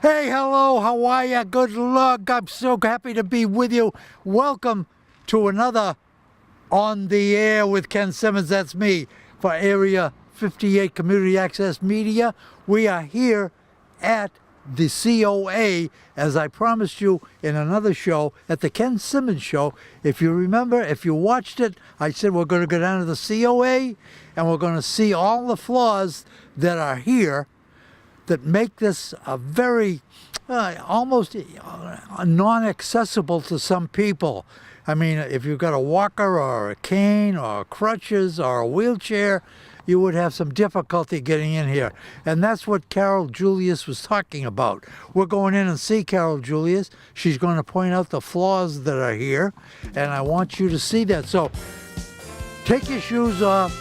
Hey, hello, how are ya? Good luck. I'm so happy to be with you. Welcome to another On the Air with Ken Simmons. That's me for Area 58 Community Access Media. We are here at the COA, as I promised you in another show, at the Ken Simmons Show. If you remember, if you watched it, I said we're going to go down to the COA and we're going to see all the flaws that are here that make this a very, almost non-accessible to some people. I mean, if you've got a walker or a cane or crutches or a wheelchair, you would have some difficulty getting in here. And that's what Carol Julius was talking about. We're going in and see Carol Julius. She's going to point out the flaws that are here, and I want you to see that. So take your shoes off,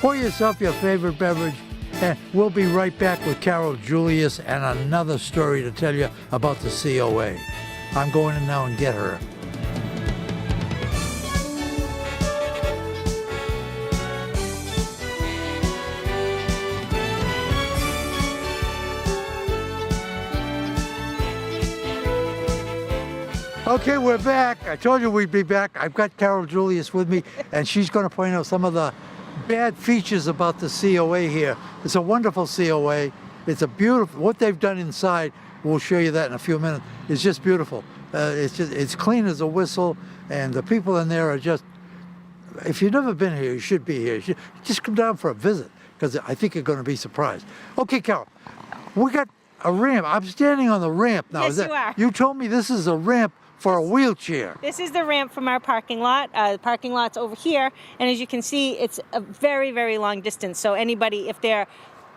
pour yourself your favorite beverage, and we'll be right back with Carol Julius and another story to tell you about the COA. I'm going in now and get her. Okay, we're back. I told you we'd be back. I've got Carol Julius with me, and she's going to point out some of the bad features about the COA here. It's a wonderful COA. It's a beautiful, what they've done inside, we'll show you that in a few minutes, is just beautiful. It's clean as a whistle, and the people in there are just, if you've never been here, you should be here. You should just come down for a visit, because I think you're going to be surprised. Okay, Carol, we got a ramp. I'm standing on the ramp now. Yes, you are. You told me this is a ramp for a wheelchair. This is the ramp from our parking lot. The parking lot's over here, and as you can see, it's a very, very long distance. So anybody, if they're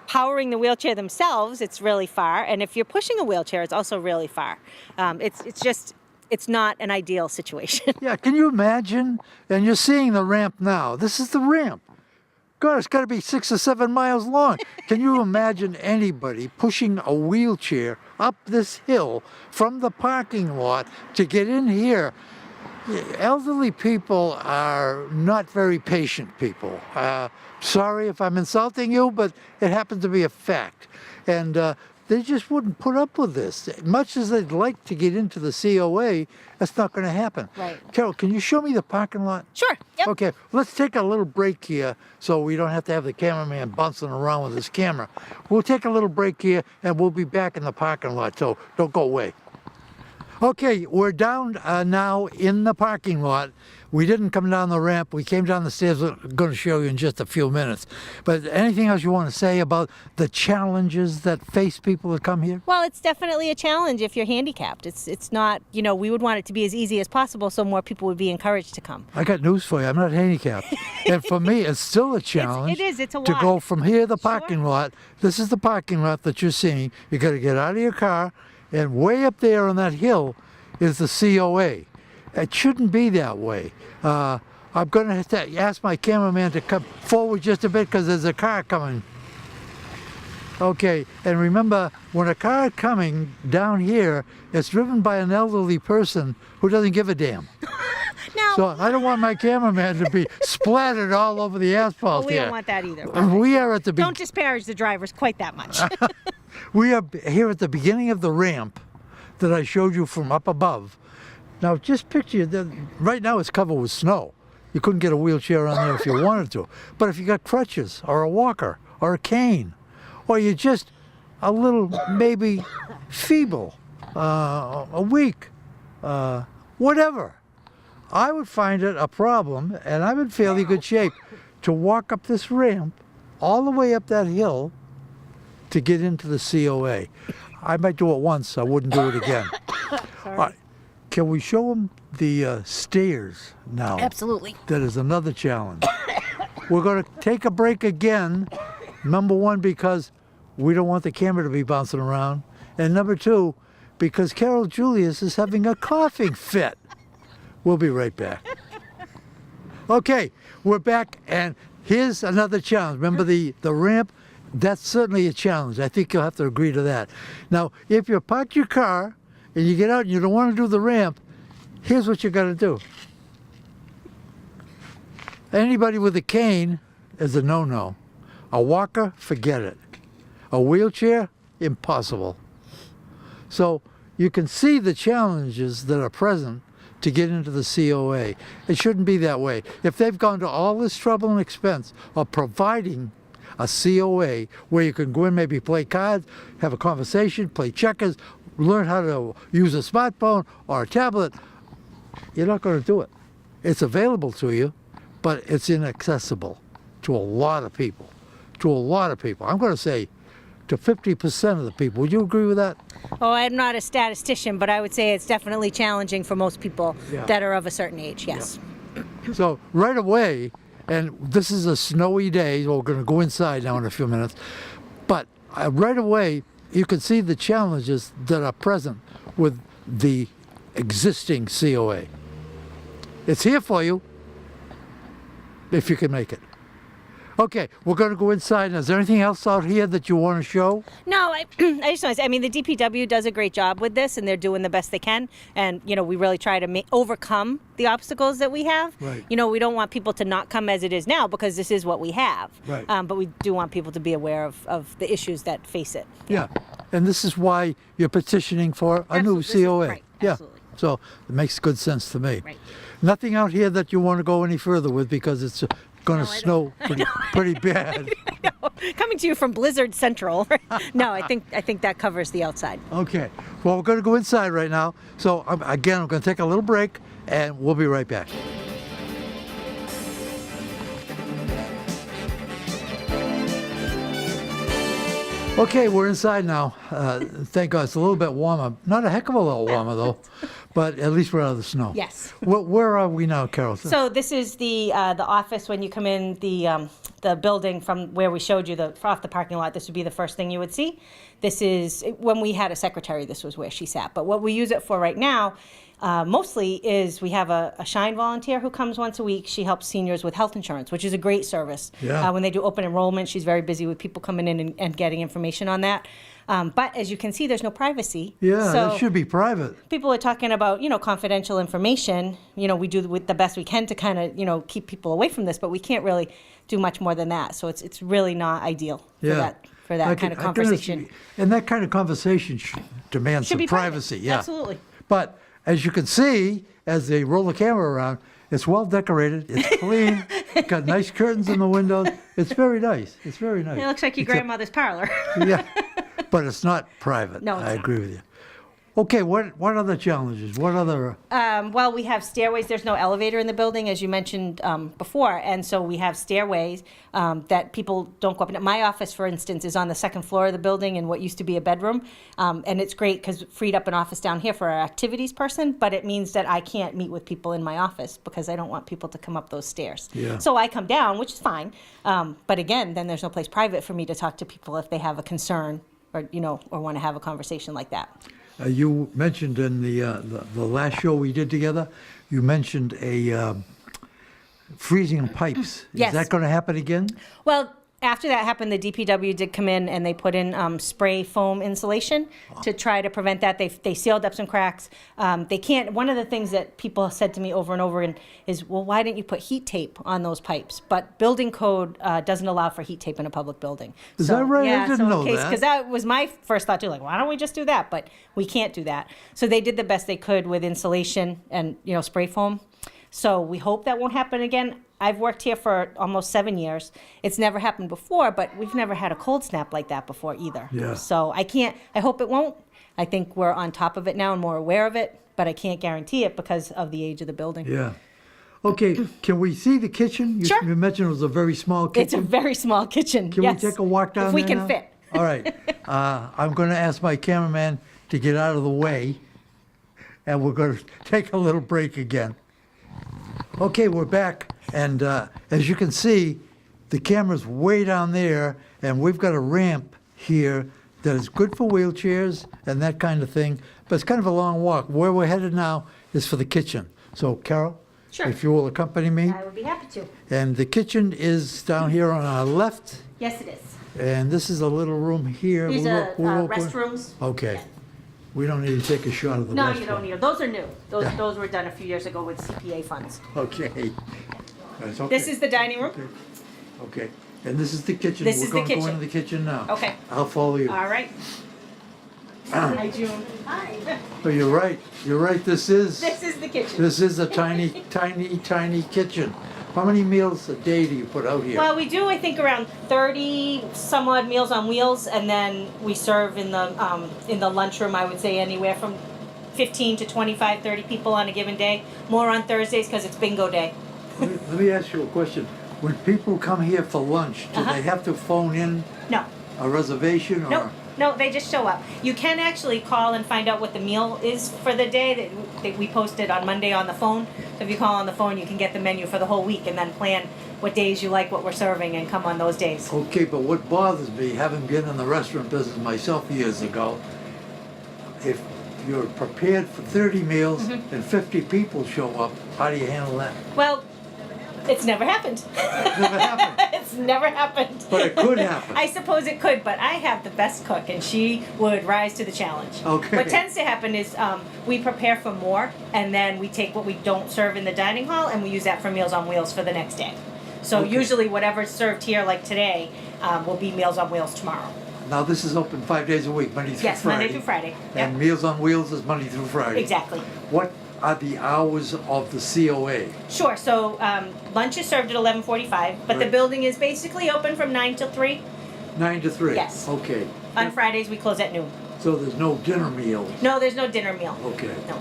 powering the wheelchair themselves, it's really far, and if you're pushing a wheelchair, it's also really far. It's not an ideal situation. Yeah, can you imagine? And you're seeing the ramp now. This is the ramp. God, it's got to be 6 or 7 miles long. Can you imagine anybody pushing a wheelchair up this hill from the parking lot to get in here? Elderly people are not very patient people. Sorry if I'm insulting you, but it happens to be a fact. And they just wouldn't put up with this. Much as they'd like to get into the COA, that's not going to happen. Right. Carol, can you show me the parking lot? Sure. Yep. Okay, let's take a little break here so we don't have to have the cameraman bouncing around with his camera. We'll take a little break here and we'll be back in the parking lot, so don't go away. Okay, we're down now in the parking lot. We didn't come down the ramp. We came down the stairs. We're going to show you in just a few minutes. But anything else you want to say about the challenges that face people that come here? Well, it's definitely a challenge if you're handicapped. It's not, we would want it to be as easy as possible so more people would be encouraged to come. I got news for you. I'm not handicapped. And for me, it's still a challenge. It's a to walk. go from here to the parking lot. This is the parking lot that you're seeing. You got to get out of your car, and way up there on that hill is the COA. It shouldn't be that way. I'm going to have to ask my cameraman to come forward just a bit because there's a car coming. Okay, and remember, when a car coming down here, it's driven by an elderly person who doesn't give a damn. Now, So I don't want my cameraman to be splattered all over the asphalt we here. don't want that either. We are at the Don't disparage the drivers quite that much. We are here at the beginning of the ramp that I showed you from up above. Now just picture that right now it's covered with snow. You couldn't get a wheelchair on there if you wanted to. But if you got crutches or a walker or a cane, or you're just a little maybe feeble, a weak, whatever, I would find it a problem, and I'm in fairly good shape, to walk up this ramp all the way up that hill to get into the COA. I might do it once, I wouldn't do it again. Sorry. All right. Can we show them the stairs now? Absolutely. That is another challenge. We're going to take a break again. Number one, because we don't want the camera to be bouncing around. And number two, because Carol Julius is having a coughing fit. We'll be right back. Okay, we're back, and here's another challenge. Remember the ramp? That's certainly a challenge. I think you'll have to agree to that. Now, if you park your car and you get out and you don't want to do the ramp, here's what you got to do. Anybody with a cane is a no-no. A walker, forget it. A wheelchair, impossible. So you can see the challenges that are present to get into the COA. It shouldn't be that way. If they've gone to all this trouble and expense of providing a COA where you can go in, maybe play cards, have a conversation, play checkers, learn how to use a smartphone or a tablet, you're not going to do it. It's available to you, but it's inaccessible to a lot of people. To a lot of people. I'm going to say to 50% of the people. Would you agree with that? Oh, I'm not a statistician, but I would say it's definitely challenging for most people Yeah. that are of a certain age, yes. So right away, and this is a snowy day, so we're going to go inside now in a few minutes, but right away you can see the challenges that are present with the existing COA. It's here for you if you can make it. Okay, we're going to go inside. Is there anything else out here that you want to show? No, I just want to say, I mean, the DPW does a great job with this, and they're doing the best they can. And, you know, we really try to overcome the obstacles that we have. Right. You know, we don't want people to not come as it is now because this is what we have. Right. But we do want people to be aware of the issues that face it. Yeah, and this is why you're petitioning for a new Absolutely. COA. Right, Yeah, absolutely. so it makes good sense to me. Right. Nothing out here that you want to go any further with because it's going to I snow pretty bad. Coming to you from Blizzard Central. No, I think that covers the outside. Okay, well, we're going to go inside right now. So again, I'm going to take a little break and we'll be right back. Okay, we're inside now. Thank God, it's a little bit warmer. Not a heck of a lot warmer though, but at least we're out of the snow. Yes. Where are we now, Carol? So this is the office when you come in the building from where we showed you off the parking lot. This would be the first thing you would see. This is when we had a secretary. This was where she sat. But what we use it for right now, mostly is we have a Shine volunteer who comes once a week. She helps seniors with health insurance, which is a great service. Yeah. When they do open enrollment, she's very busy with people coming in and getting information on that. But as you can see, there's no privacy. Yeah, so that should be private. people are talking about, confidential information. We do with the best we can to kind of, keep people away from this, but we can't really do much more than that. So it's really not ideal for that kind of conversation. And that kind of conversation demands Should some be private. privacy. Yeah, Absolutely. But as you can see, as they roll the camera around, it's well decorated. It's clean. Got nice curtains in the windows. It's very nice. It's very nice. It looks like your Except- grandmother's parlor. Yeah, but it's not private. No, it's I not. agree with you. Okay, what other challenges? What other? Well, we have stairways. There's no elevator in the building, as you mentioned before, and so we have stairways that people don't go up. My office, for instance, is on the second floor of the building in what used to be a bedroom, and it's great because it freed up an office down here for our activities person, but it means that I can't meet with people in my office because I don't want people to come up those stairs. Yeah. So I come down, which is fine, but again, then there's no place private for me to talk to people if they have a concern or want to have a conversation like that. You mentioned in the last show we did together, you mentioned a freezing pipes. Yes. Is that going to happen again? Well, after that happened, the DPW did come in and they put in spray foam insulation to try to prevent that. They sealed up some cracks. They can't. One of the things that people said to me over and over is, well, why didn't you put heat tape on those pipes? But building code doesn't allow for heat tape in a public building. Is that right? Yeah, I didn't know that. Because that was my first thought too. Like, why don't we just do that? But we can't do that. So they did the best they could with insulation and spray foam. So we hope that won't happen again. I've worked here for almost 7 years. It's never happened before, but we've never had a cold snap like that before either. Yeah. So I hope it won't. I think we're on top of it now and more aware of it, but I can't guarantee it because of the age of the building. Yeah. Okay, can we see the kitchen? Sure. You mentioned it was a very small kitchen. It's a very small kitchen. Can yes. we take a walk down if we there can now? fit. All right. I'm going to ask my cameraman to get out of the way, and we're going to take a little break again. Okay, we're back, and as you can see, the camera's way down there, and we've got a ramp here that is good for wheelchairs and that kind of thing, but it's kind of a long walk. Where we're headed now is for the kitchen. So, Carol, Sure. if you will accompany me. I would be happy to. And the kitchen is down here on our left, Yes, it is. and this is a little room here. These We'll are open- restrooms. Okay. Yeah. We don't need to take a shot of the No, restaurant. you don't need them. Those are new. Those were done a few years ago with CPA funds. Okay. That's okay. This is the dining room. Okay, and this is the kitchen. This We're is the going to go kitchen. into the kitchen now. Okay. I'll follow you. All right. Hi, June. Hi. Oh, you're right. You're right. This is The kitchen. this is a tiny, tiny, tiny kitchen. How many meals a day do you put out here? Well, we do, I think, around 30 some odd meals on wheels, and then we serve in the lunchroom. I would say anywhere from 15 to 25, 30 people on a given day. More on Thursdays because it's bingo day. Let me ask you a question. When people come here for lunch, do they have to phone in No. a reservation or? Nope. No, they just show up. You can actually call and find out what the meal is for the day that we posted on Monday on the phone. So if you call on the phone, you can get the menu for the whole week and then plan what days you like what we're serving and come on those days. Okay, but what bothers me, having been in the restaurant business myself years ago, if you're prepared for 30 meals and 50 people show up, how do you handle that? Well, it's never happened. Never happened. It's never happened. But it could happen. I suppose it could, but I have the best cook, and she would rise to the challenge. Okay. What tends to happen is we prepare for more, and then we take what we don't serve in the dining hall, and we use that for Meals on Wheels for the next day. So Okay. usually whatever's served here, like today, will be Meals on Wheels tomorrow. Now this is open 5 days a week, Monday through Yes, Friday. Monday through Friday. And Yep. Meals on Wheels is Monday through Friday. Exactly. What are the hours of the COA? Sure. So lunch is served at 11:45, but the Right. building is basically open from 9 till 3. 9 to 3? Yes. Okay. On Fridays, we close at noon. So there's no dinner meals? No, there's no dinner meal. Okay. No.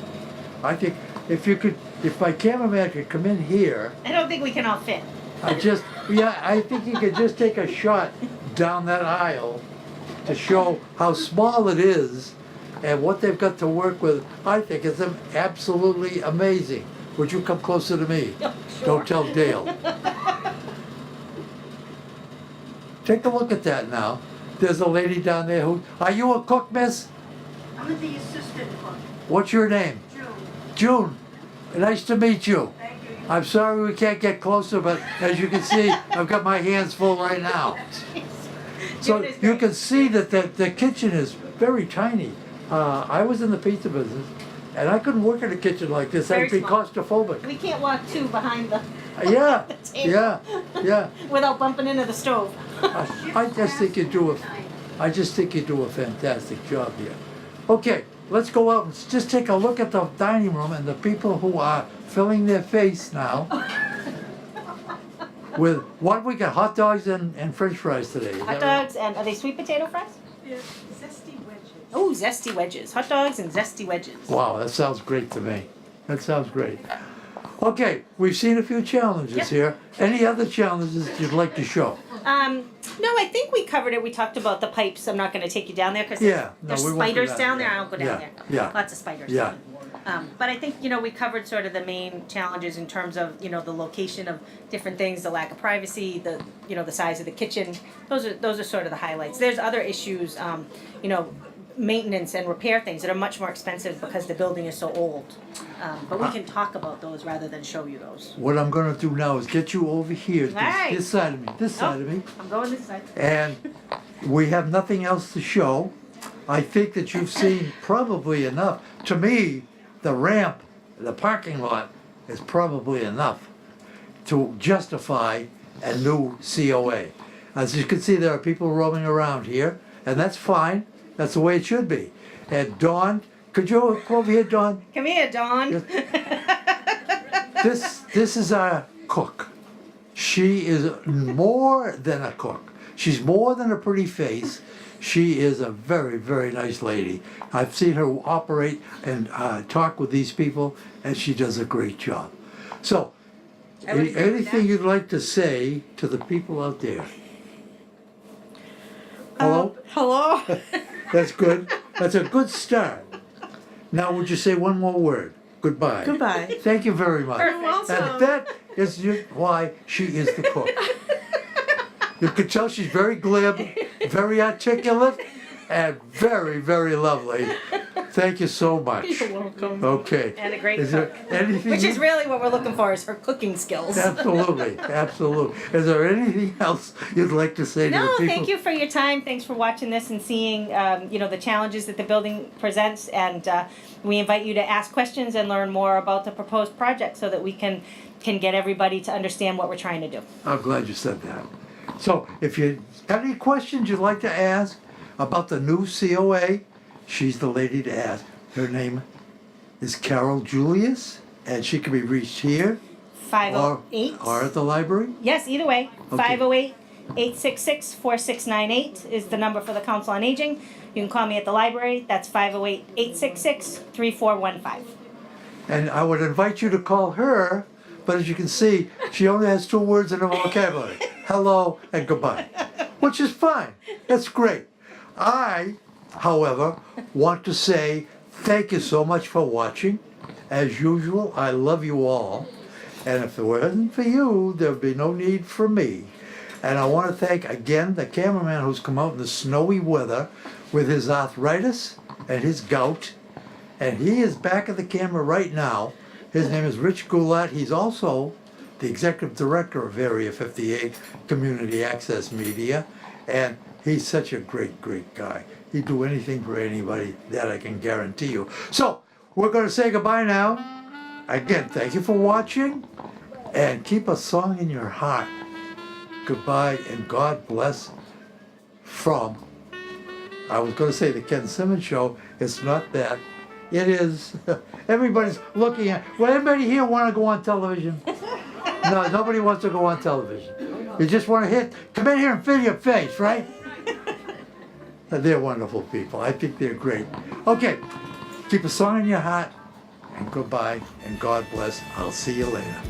I think if my cameraman could come in here, I don't think we can all fit. I think he could just take a shot down that aisle to show how small it is and what they've got to work with. I think it's absolutely amazing. Would you come closer to me? Oh, sure. Don't tell Dale. Take a look at that now. There's a lady down there who, are you a cook, miss? I'm the assistant cook, What's your name? June. June. Nice to meet you. Thank you. I'm sorry we can't get closer, but as you can see, I've got my hands full right now. So June is you great. can see that the kitchen is very tiny. I was in the pizza business, and I couldn't work in a kitchen like this. I'd Very be small. claustrophobic. We can't walk two behind the Yeah, the table yeah. without bumping into the stove. I just think you do a fantastic job here. Okay, let's go out and just take a look at the dining room and the people who are filling their face now. With what we got, hot dogs and French fries today. is Hot that right? dogs and are they sweet potato fries? They're zesty wedges. Oh, zesty wedges. Hot dogs and zesty wedges. Wow, that sounds great to me. That sounds great. Okay, we've seen a few challenges Yep. here. Any other challenges you'd like to show? No, I think we covered it. We talked about the pipes. I'm not going to take you down there because Yeah, no, there's we won't do spiders that. down there. Yeah, I don't go down yeah, there. yeah. Lots of spiders. Yeah. But I think, we covered sort of the main challenges in terms of, the location of different things, the lack of privacy, the size of the kitchen. Those are sort of the highlights. There's other issues, maintenance and repair things that are much more expensive because the building is so old. But we can talk about those rather than show you those. What I'm gonna do now is get you over here, right. this side of me, this side of me. I'm going this side. And we have nothing else to show. I think that you've seen probably enough. To me, the ramp, the parking lot is probably enough to justify a new COA. As you can see, there are people roaming around here, and that's fine. That's the way it should be. And Dawn, could you go over here, Dawn? Come here, Dawn. This is our cook. She is more than a cook. She's more than a pretty face. She is a very, very nice lady. I've seen her operate and talk with these people, and she does a great job. So, I would agree with anything that. you'd like to say to the people out there? Hello? Hello. That's good. That's a good start. Now, would you say one more word? Goodbye. Goodbye. Thank you very much. You're welcome. And that is why she is the cook. You can tell she's very glib, very articulate, and very, very lovely. Thank you so much. You're welcome. Okay. And a great Is cook. there anything Which is you- really what we're looking for is her cooking skills. Absolutely, absolutely. Is there anything else you'd like to say to the No, people? thank you for your time. Thanks for watching this and seeing, the challenges that the building presents. And we invite you to ask questions and learn more about the proposed project so that we can get everybody to understand what we're trying to do. I'm glad you said that. So if you have any questions you'd like to ask about the new COA, she's the lady to ask. Her name is Carol Julius, and she can be reached here or 508. at the library. Yes, either way. Okay. 508-866-4698 is the number for the Council on Aging. You can call me at the library. That's 508-866-3415. And I would invite you to call her, but as you can see, she only has 2 words in her vocabulary. Hello and goodbye. Which is fine. That's great. I, however, want to say thank you so much for watching. As usual, I love you all. And if it wasn't for you, there'd be no need for me. And I want to thank again the cameraman who's come out in the snowy weather with his arthritis and his gout. And he is back at the camera right now. His name is Rich Goulat. He's also the executive director of Area 58 Community Access Media. And he's such a great, great guy. He'd do anything for anybody, that I can guarantee you. So, we're going to say goodbye now. Again, thank you for watching. And keep a song in your heart. Goodbye and God bless from, I was going to say the Ken Simmons Show. It's not that. It is. Everybody's looking at. Will anybody here want to go on television? No, nobody wants to go on television. You just want to come in here and fill your face, right? They're wonderful people. I think they're great. Okay, keep a song in your heart, and goodbye, and God bless. I'll see you later.